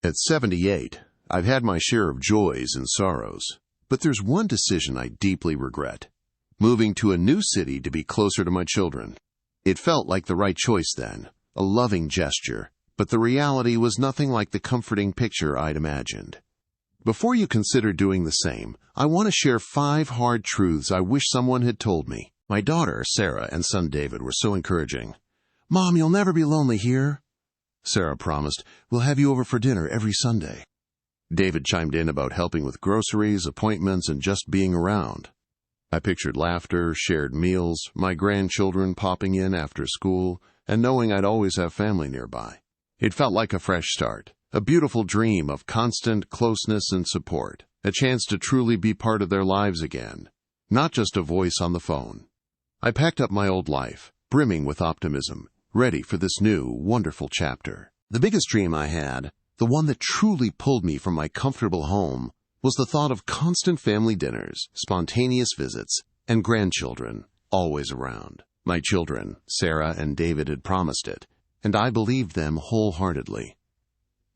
At 78, I've had my share of joys and sorrows, but there's one decision I deeply regret: moving to a new city to be closer to my children. It felt like the right choice then, a loving gesture, but the reality was nothing like the comforting picture I'd imagined. Before you consider doing the same, I want to share 5 hard truths I wish someone had told me. My daughter, Sarah, and son David were so encouraging. "Mom, you'll never be lonely here." Sarah promised, "We'll have you over for dinner every Sunday." David chimed in about helping with groceries, appointments, and just being around. I pictured laughter, shared meals, my grandchildren popping in after school, and knowing I'd always have family nearby. It felt like a fresh start, a beautiful dream of constant closeness and support, a chance to truly be part of their lives again, not just a voice on the phone. I packed up my old life, brimming with optimism, ready for this new, wonderful chapter. The biggest dream I had, the one that truly pulled me from my comfortable home, was the thought of constant family dinners, spontaneous visits, and grandchildren always around. My children, Sarah and David, had promised it, and I believed them wholeheartedly.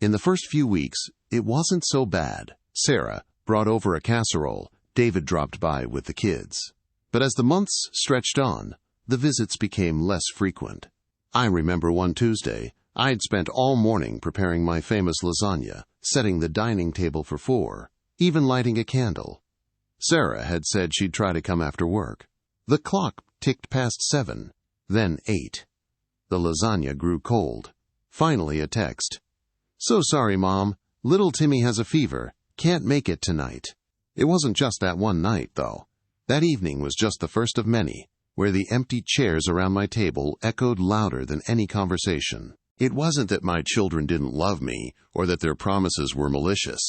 In the first few weeks, it wasn't so bad. Sarah brought over a casserole. David dropped by with the kids. But as the months stretched on, the visits became less frequent. I remember one Tuesday, I'd spent all morning preparing my famous lasagna, setting the dining table for 4, even lighting a candle. Sarah had said she'd try to come after work. The clock ticked past 7, then 8. The lasagna grew cold. Finally, a text. "So sorry, Mom. Little Timmy has a fever. Can't make it tonight." It wasn't just that one night, though. That evening was just the first of many, where the empty chairs around my table echoed louder than any conversation. It wasn't that my children didn't love me or that their promises were malicious.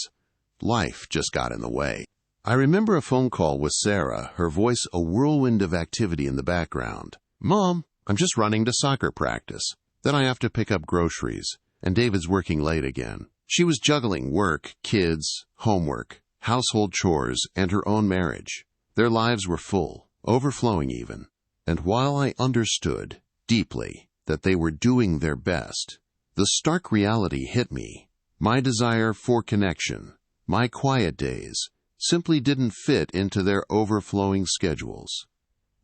Life just got in the way. I remember a phone call with Sarah, her voice a whirlwind of activity in the background. "Mom, I'm just running to soccer practice. Then I have to pick up groceries, and David's working late again." She was juggling work, kids, homework, household chores, and her own marriage. Their lives were full, overflowing even. And while I understood, deeply, that they were doing their best, the stark reality hit me. My desire for connection, my quiet days, simply didn't fit into their overflowing schedules.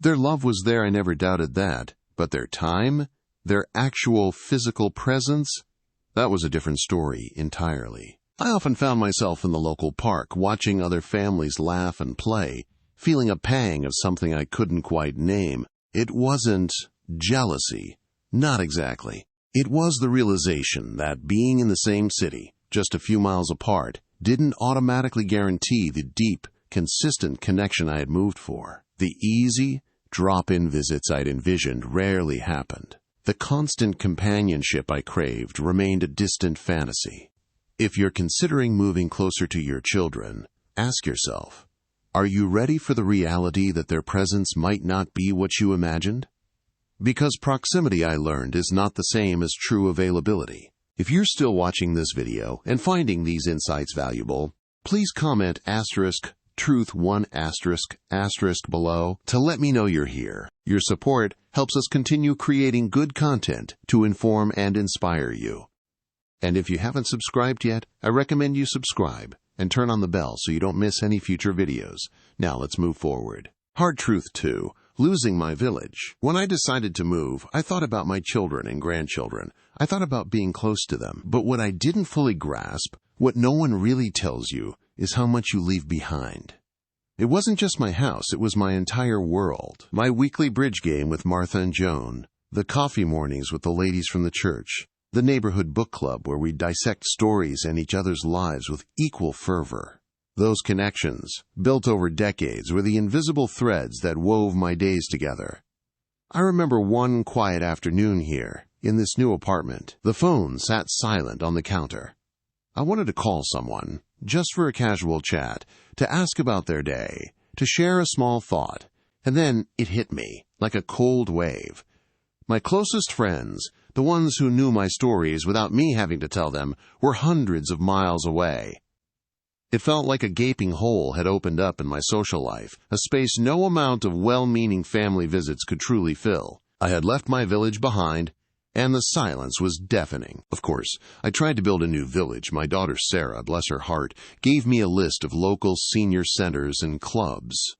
Their love was there, I never doubted that, but their time, their actual physical presence, that was a different story entirely. I often found myself in the local park, watching other families laugh and play, feeling a pang of something I couldn't quite name. It wasn't jealousy. Not exactly. It was the realization that being in the same city, just a few miles apart, didn't automatically guarantee the deep, consistent connection I had moved for. The easy, drop-in visits I'd envisioned rarely happened. The constant companionship I craved remained a distant fantasy. If you're considering moving closer to your children, ask yourself, are you ready for the reality that their presence might not be what you imagined? Because proximity, I learned, is not the same as true availability. If you're still watching this video and finding these insights valuable, please comment *truth1** below to let me know you're here. Your support helps us continue creating good content to inform and inspire you. And if you haven't subscribed yet, I recommend you subscribe and turn on the bell so you don't miss any future videos. Now let's move forward. Hard truth 2. Losing my village. When I decided to move, I thought about my children and grandchildren. I thought about being close to them. But what I didn't fully grasp, what no one really tells you, is how much you leave behind. It wasn't just my house, it was my entire world. My weekly bridge game with Martha and Joan, the coffee mornings with the ladies from the church, the neighborhood book club where we dissect stories and each other's lives with equal fervor. Those connections, built over decades, were the invisible threads that wove my days together. I remember one quiet afternoon here, in this new apartment. The phone sat silent on the counter. I wanted to call someone, just for a casual chat, to ask about their day, to share a small thought, and then it hit me, like a cold wave. My closest friends, the ones who knew my stories without me having to tell them, were hundreds of miles away. It felt like a gaping hole had opened up in my social life, a space no amount of well-meaning family visits could truly fill. I had left my village behind, and the silence was deafening. Of course, I tried to build a new village. My daughter Sarah, bless her heart, gave me a list of local senior centers and clubs.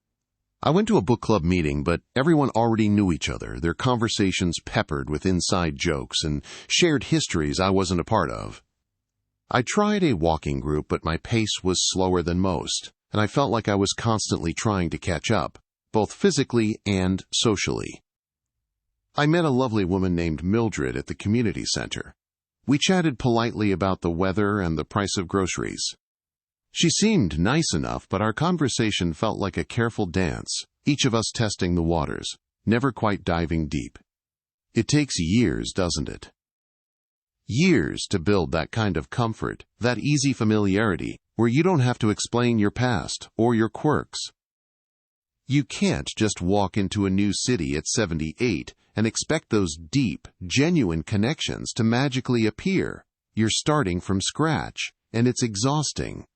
I went to a book club meeting, but everyone already knew each other, their conversations peppered with inside jokes and shared histories I wasn't a part of. I tried a walking group, but my pace was slower than most, and I felt like I was constantly trying to catch up, both physically and socially. I met a lovely woman named Mildred at the community center. We chatted politely about the weather and the price of groceries. She seemed nice enough, but our conversation felt like a careful dance, each of us testing the waters, never quite diving deep. It takes years, doesn't it? Years to build that kind of comfort, that easy familiarity, where you don't have to explain your past or your quirks. You can't just walk into a new city at 78 and expect those deep, genuine connections to magically appear. You're starting from scratch, and it's exhausting.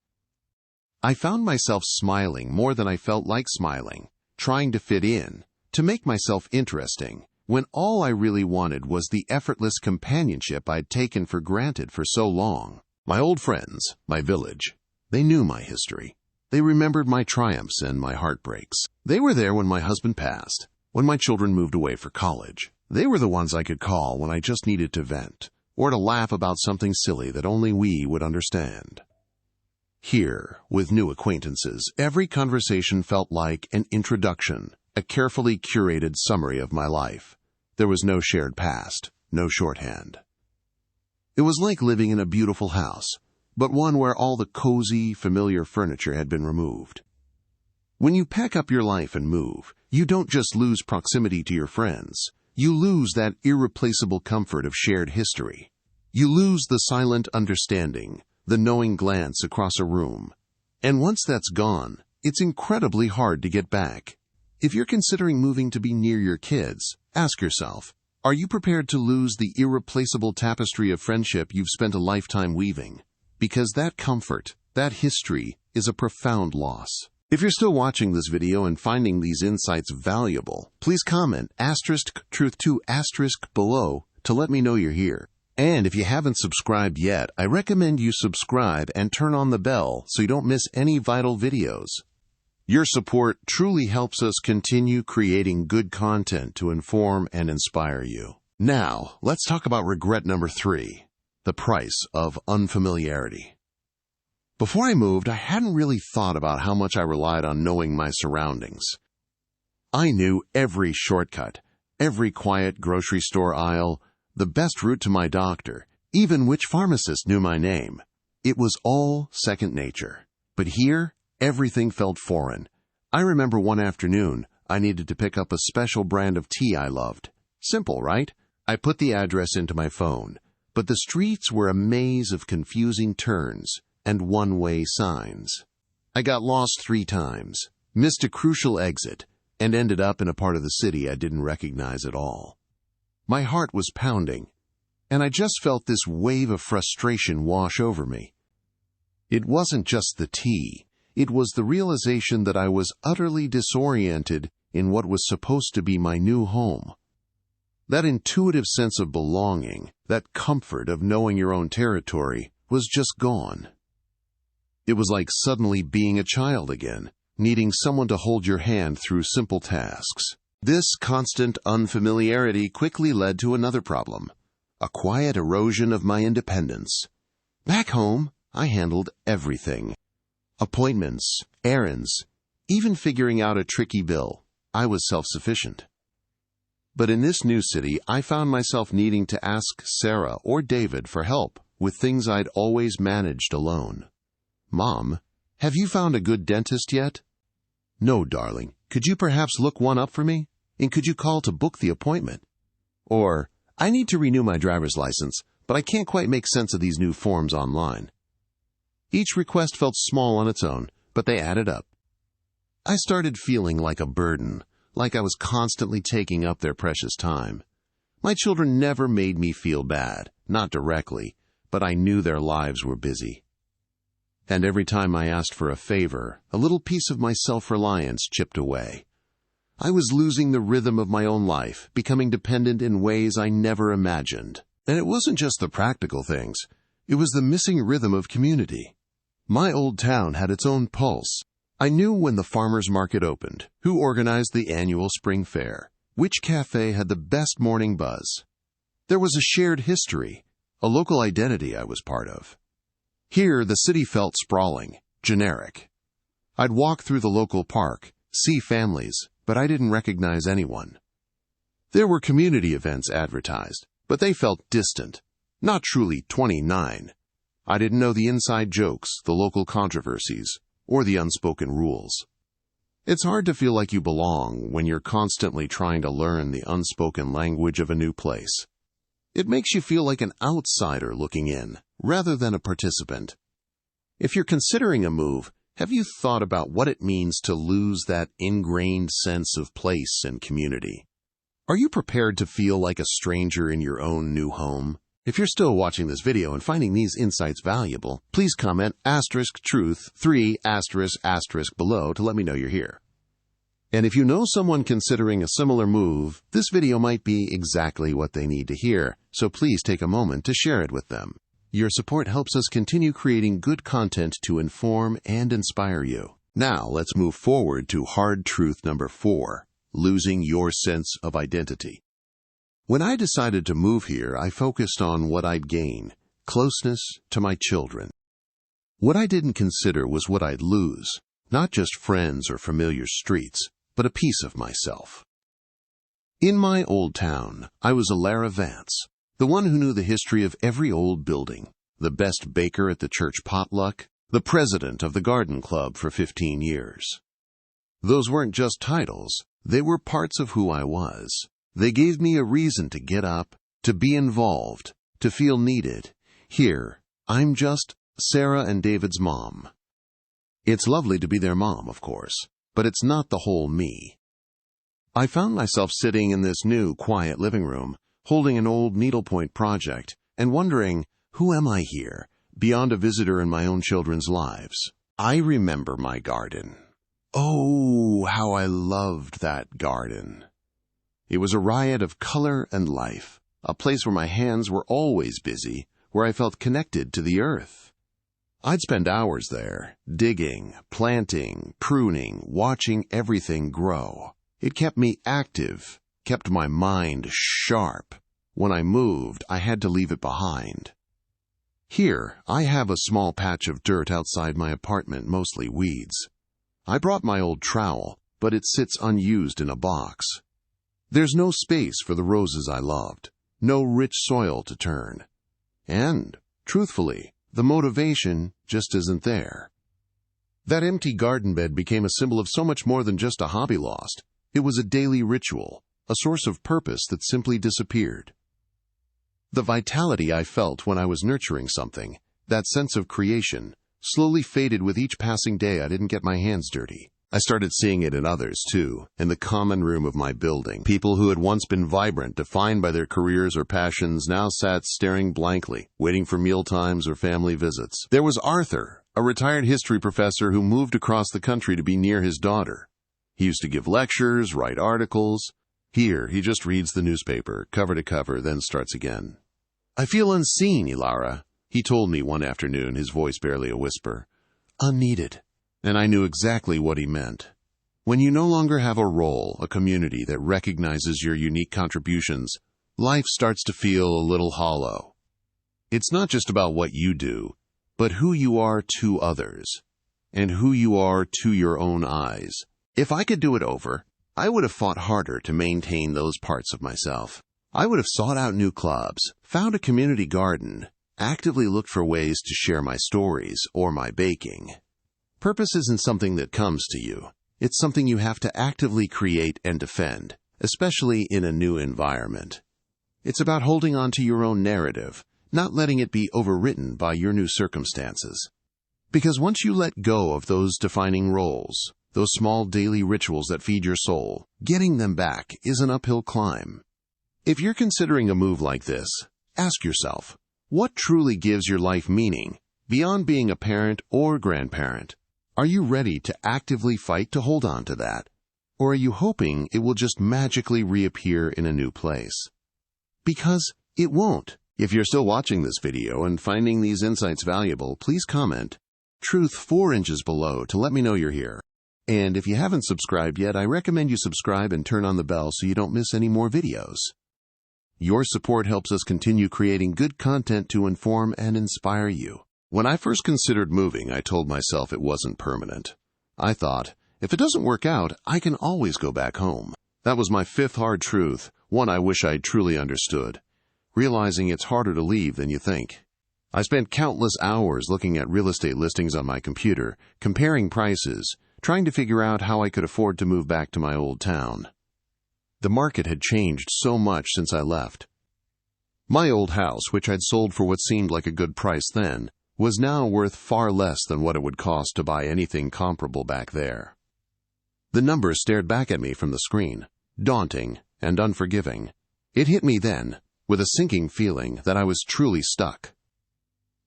I found myself smiling more than I felt like smiling, trying to fit in, to make myself interesting, when all I really wanted was the effortless companionship I'd taken for granted for so long. My old friends, my village, they knew my history. They remembered my triumphs and my heartbreaks. They were there when my husband passed, when my children moved away for college. They were the ones I could call when I just needed to vent, or to laugh about something silly that only we would understand. Here, with new acquaintances, every conversation felt like an introduction, a carefully curated summary of my life. There was no shared past, no shorthand. It was like living in a beautiful house, but one where all the cozy, familiar furniture had been removed. When you pack up your life and move, you don't just lose proximity to your friends. You lose that irreplaceable comfort of shared history. You lose the silent understanding, the knowing glance across a room. And once that's gone, it's incredibly hard to get back. If you're considering moving to be near your kids, ask yourself, are you prepared to lose the irreplaceable tapestry of friendship you've spent a lifetime weaving? Because that comfort, that history, is a profound loss. If you're still watching this video and finding these insights valuable, please comment *truth2* below to let me know you're here. And if you haven't subscribed yet, I recommend you subscribe and turn on the bell so you don't miss any vital videos. Your support truly helps us continue creating good content to inform and inspire you. Now, let's talk about regret number 3, the price of unfamiliarity. Before I moved, I hadn't really thought about how much I relied on knowing my surroundings. I knew every shortcut, every quiet grocery store aisle, the best route to my doctor, even which pharmacist knew my name. It was all second nature. But here, everything felt foreign. I remember one afternoon, I needed to pick up a special brand of tea I loved. Simple, right? I put the address into my phone, but the streets were a maze of confusing turns and one-way signs. I got lost 3 times, missed a crucial exit, and ended up in a part of the city I didn't recognize at all. My heart was pounding, and I just felt this wave of frustration wash over me. It wasn't just the tea. It was the realization that I was utterly disoriented in what was supposed to be my new home. That intuitive sense of belonging, that comfort of knowing your own territory, was just gone. It was like suddenly being a child again, needing someone to hold your hand through simple tasks. This constant unfamiliarity quickly led to another problem, a quiet erosion of my independence. Back home, I handled everything. Appointments, errands, even figuring out a tricky bill. I was self-sufficient. But in this new city, I found myself needing to ask Sarah or David for help with things I'd always managed alone. Mom, have you found a good dentist yet? No, darling. Could you perhaps look one up for me? And could you call to book the appointment? Or, I need to renew my driver's license, but I can't quite make sense of these new forms online. Each request felt small on its own, but they added up. I started feeling like a burden, like I was constantly taking up their precious time. My children never made me feel bad, not directly, but I knew their lives were busy. And every time I asked for a favor, a little piece of my self-reliance chipped away. I was losing the rhythm of my own life, becoming dependent in ways I never imagined. And it wasn't just the practical things. It was the missing rhythm of community. My old town had its own pulse. I knew when the farmers market opened, who organized the annual spring fair, which cafe had the best morning buzz. There was a shared history, a local identity I was part of. Here, the city felt sprawling, generic. I'd walk through the local park, see families, but I didn't recognize anyone. There were community events advertised, but they felt distant, not truly 29. I didn't know the inside jokes, the local controversies, or the unspoken rules. It's hard to feel like you belong when you're constantly trying to learn the unspoken language of a new place. It makes you feel like an outsider looking in, rather than a participant. If you're considering a move, have you thought about what it means to lose that ingrained sense of place and community? Are you prepared to feel like a stranger in your own new home? If you're still watching this video and finding these insights valuable, please comment *truth3** below to let me know you're here. And if you know someone considering a similar move, this video might be exactly what they need to hear, so please take a moment to share it with them. Your support helps us continue creating good content to inform and inspire you. Now, let's move forward to hard truth number 4, losing your sense of identity. When I decided to move here, I focused on what I'd gain, closeness to my children. What I didn't consider was what I'd lose, not just friends or familiar streets, but a piece of myself. In my old town, I was Elara Vance, the one who knew the history of every old building, the best baker at the church potluck, the president of the garden club for 15 years. Those weren't just titles, they were parts of who I was. They gave me a reason to get up, to be involved, to feel needed. Here, I'm just Sarah and David's mom. It's lovely to be their mom, of course, but it's not the whole me. I found myself sitting in this new, quiet living room, holding an old needlepoint project, and wondering, who am I here, beyond a visitor in my own children's lives? I remember my garden. Oh, how I loved that garden. It was a riot of color and life, a place where my hands were always busy, where I felt connected to the earth. I'd spend hours there, digging, planting, pruning, watching everything grow. It kept me active, kept my mind sharp. When I moved, I had to leave it behind. Here, I have a small patch of dirt outside my apartment, mostly weeds. I brought my old trowel, but it sits unused in a box. There's no space for the roses I loved, no rich soil to turn. And, truthfully, the motivation just isn't there. That empty garden bed became a symbol of so much more than just a hobby lost. It was a daily ritual, a source of purpose that simply disappeared. The vitality I felt when I was nurturing something, that sense of creation, slowly faded with each passing day I didn't get my hands dirty. I started seeing it in others, too, in the common room of my building. People who had once been vibrant, defined by their careers or passions, now sat staring blankly, waiting for mealtimes or family visits. There was Arthur, a retired history professor who moved across the country to be near his daughter. He used to give lectures, write articles. Here, he just reads the newspaper, cover to cover, then starts again. "I feel unseen, Elara," he told me one afternoon, his voice barely a whisper. "Unneeded." And I knew exactly what he meant. When you no longer have a role, a community that recognizes your unique contributions, life starts to feel a little hollow. It's not just about what you do, but who you are to others, and who you are to your own eyes. If I could do it over, I would have fought harder to maintain those parts of myself. I would have sought out new clubs, found a community garden, actively looked for ways to share my stories or my baking. Purpose isn't something that comes to you. It's something you have to actively create and defend, especially in a new environment. It's about holding on to your own narrative, not letting it be overwritten by your new circumstances. Because once you let go of those defining roles, those small daily rituals that feed your soul, getting them back is an uphill climb. If you're considering a move like this, ask yourself, what truly gives your life meaning, beyond being a parent or grandparent? Are you ready to actively fight to hold on to that? Or are you hoping it will just magically reappear in a new place? Because it won't. If you're still watching this video and finding these insights valuable, please comment "Truth" 4 inches below to let me know you're here. And if you haven't subscribed yet, I recommend you subscribe and turn on the bell so you don't miss any more videos. Your support helps us continue creating good content to inform and inspire you. When I first considered moving, I told myself it wasn't permanent. I thought, if it doesn't work out, I can always go back home. That was my fifth hard truth, one I wish I'd truly understood, realizing it's harder to leave than you think. I spent countless hours looking at real estate listings on my computer, comparing prices, trying to figure out how I could afford to move back to my old town. The market had changed so much since I left. My old house, which I'd sold for what seemed like a good price then, was now worth far less than what it would cost to buy anything comparable back there. The numbers stared back at me from the screen, daunting and unforgiving. It hit me then, with a sinking feeling that I was truly stuck.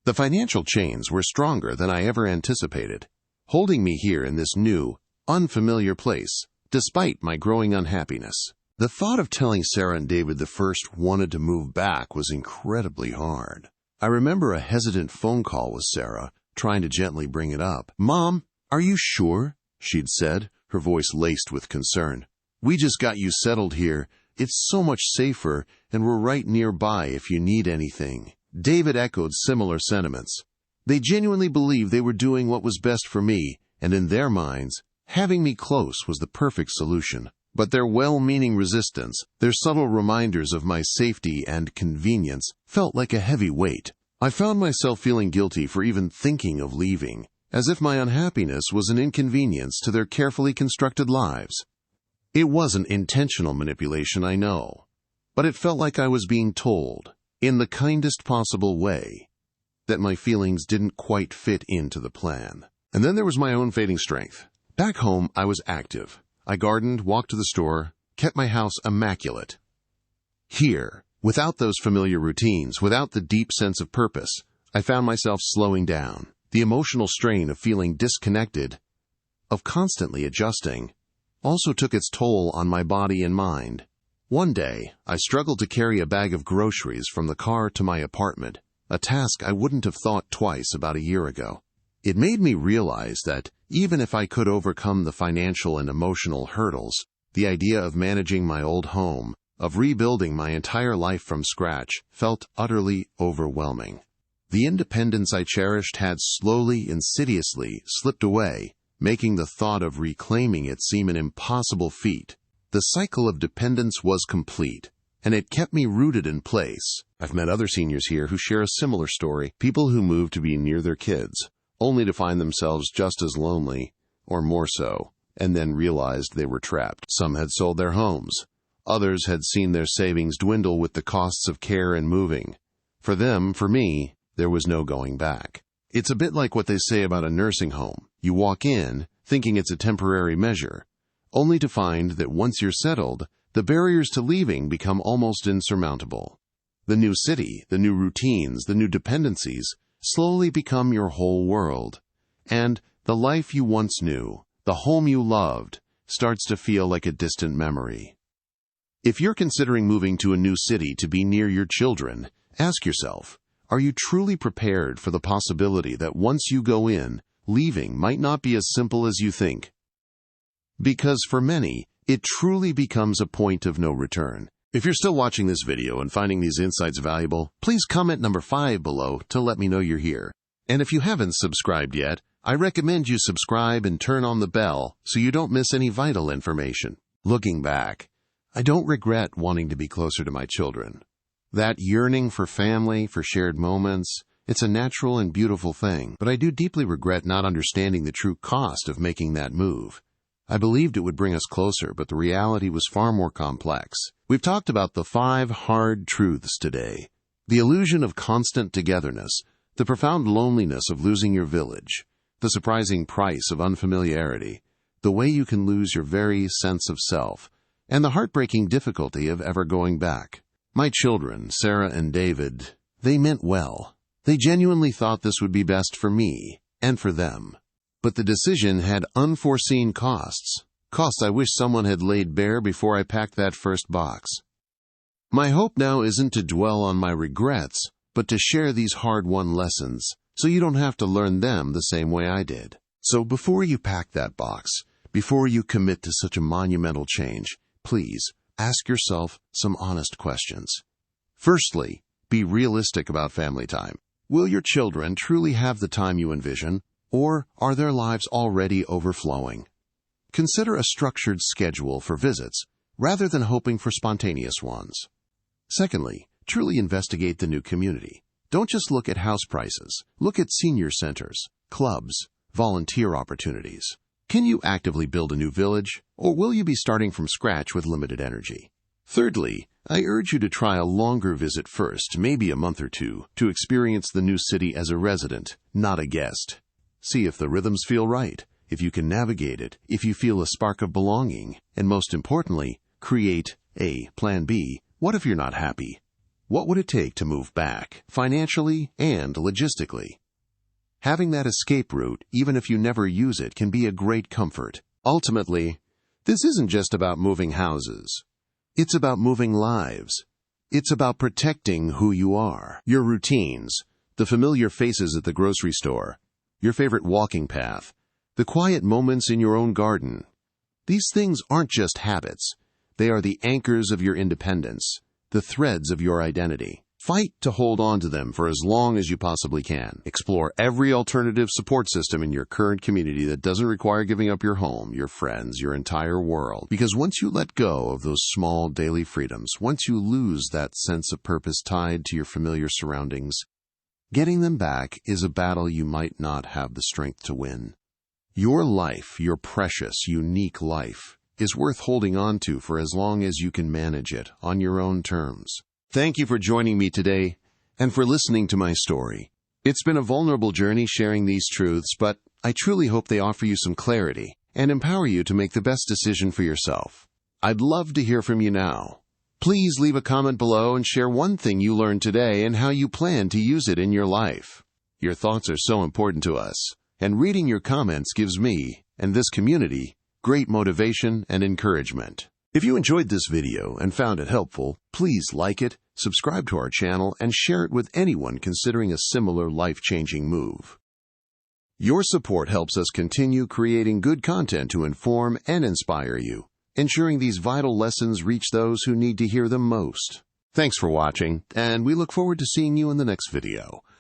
The financial chains were stronger than I ever anticipated, holding me here in this new, unfamiliar place, despite my growing unhappiness. The thought of telling Sarah and David the first wanted to move back was incredibly hard. I remember a hesitant phone call with Sarah, trying to gently bring it up. "Mom, are you sure?" she'd said, her voice laced with concern. "We just got you settled here. It's so much safer, and we're right nearby if you need anything." David echoed similar sentiments. They genuinely believed they were doing what was best for me, and in their minds, having me close was the perfect solution. But their well-meaning resistance, their subtle reminders of my safety and convenience, felt like a heavy weight. I found myself feeling guilty for even thinking of leaving, as if my unhappiness was an inconvenience to their carefully constructed lives. It wasn't intentional manipulation, I know, but it felt like I was being told, in the kindest possible way, that my feelings didn't quite fit into the plan. And then there was my own fading strength. Back home, I was active. I gardened, walked to the store, kept my house immaculate. Here, without those familiar routines, without the deep sense of purpose, I found myself slowing down. The emotional strain of feeling disconnected, of constantly adjusting, also took its toll on my body and mind. One day, I struggled to carry a bag of groceries from the car to my apartment, a task I wouldn't have thought twice about a year ago. It made me realize that even if I could overcome the financial and emotional hurdles, the idea of managing my old home, of rebuilding my entire life from scratch, felt utterly overwhelming. The independence I cherished had slowly, insidiously slipped away, making the thought of reclaiming it seem an impossible feat. The cycle of dependence was complete, and it kept me rooted in place. I've met other seniors here who share a similar story, people who moved to be near their kids, only to find themselves just as lonely, or more so, and then realized they were trapped. Some had sold their homes. Others had seen their savings dwindle with the costs of care and moving. For them, for me, there was no going back. It's a bit like what they say about a nursing home. You walk in, thinking it's a temporary measure, only to find that once you're settled, the barriers to leaving become almost insurmountable. The new city, the new routines, the new dependencies slowly become your whole world, and the life you once knew, the home you loved, starts to feel like a distant memory. If you're considering moving to a new city to be near your children, ask yourself, are you truly prepared for the possibility that once you go in, leaving might not be as simple as you think? Because for many, it truly becomes a point of no return. If you're still watching this video and finding these insights valuable, please comment number 5 below to let me know you're here. And if you haven't subscribed yet, I recommend you subscribe and turn on the bell so you don't miss any vital information. Looking back, I don't regret wanting to be closer to my children. That yearning for family, for shared moments, it's a natural and beautiful thing, but I do deeply regret not understanding the true cost of making that move. I believed it would bring us closer, but the reality was far more complex. We've talked about the 5 hard truths today. The illusion of constant togetherness, the profound loneliness of losing your village, the surprising price of unfamiliarity, the way you can lose your very sense of self, and the heartbreaking difficulty of ever going back. My children, Sarah and David, they meant well. They genuinely thought this would be best for me and for them. But the decision had unforeseen costs Costs I wish someone had laid bare before I packed that first box. My hope now isn't to dwell on my regrets, but to share these hard-won lessons, so you don't have to learn them the same way I did. So before you pack that box, before you commit to such a monumental change, please ask yourself some honest questions. Firstly, be realistic about family time. Will your children truly have the time you envision, or are their lives already overflowing? Consider a structured schedule for visits, rather than hoping for spontaneous ones. Secondly, truly investigate the new community. Don't just look at house prices. Look at senior centers, clubs, volunteer opportunities. Can you actively build a new village, or will you be starting from scratch with limited energy? Thirdly, I urge you to try a longer visit first, maybe a month or two, to experience the new city as a resident, not a guest. See if the rhythms feel right, if you can navigate it, if you feel a spark of belonging, and most importantly, create a plan B. What if you're not happy? What would it take to move back, financially and logistically? Having that escape route, even if you never use it, can be a great comfort. Ultimately, this isn't just about moving houses. It's about moving lives. It's about protecting who you are, your routines, the familiar faces at the grocery store, your favorite walking path, the quiet moments in your own garden. These things aren't just habits. They are the anchors of your independence, the threads of your identity. Fight to hold on to them for as long as you possibly can. Explore every alternative support system in your current community that doesn't require giving up your home, your friends, your entire world. Because once you let go of those small daily freedoms, once you lose that sense of purpose tied to your familiar surroundings, getting them back is a battle you might not have the strength to win. Your life, your precious, unique life, is worth holding on to for as long as you can manage it on your own terms. Thank you for joining me today and for listening to my story. It's been a vulnerable journey sharing these truths, but I truly hope they offer you some clarity and empower you to make the best decision for yourself. I'd love to hear from you now. Please leave a comment below and share one thing you learned today and how you plan to use it in your life. Your thoughts are so important to us, and reading your comments gives me and this community great motivation and encouragement. If you enjoyed this video and found it helpful, please like it, subscribe to our channel, and share it with anyone considering a similar life-changing move. Your support helps us continue creating good content to inform and inspire you, ensuring these vital lessons reach those who need to hear them most. Thanks for watching, and we look forward to seeing you in the next video.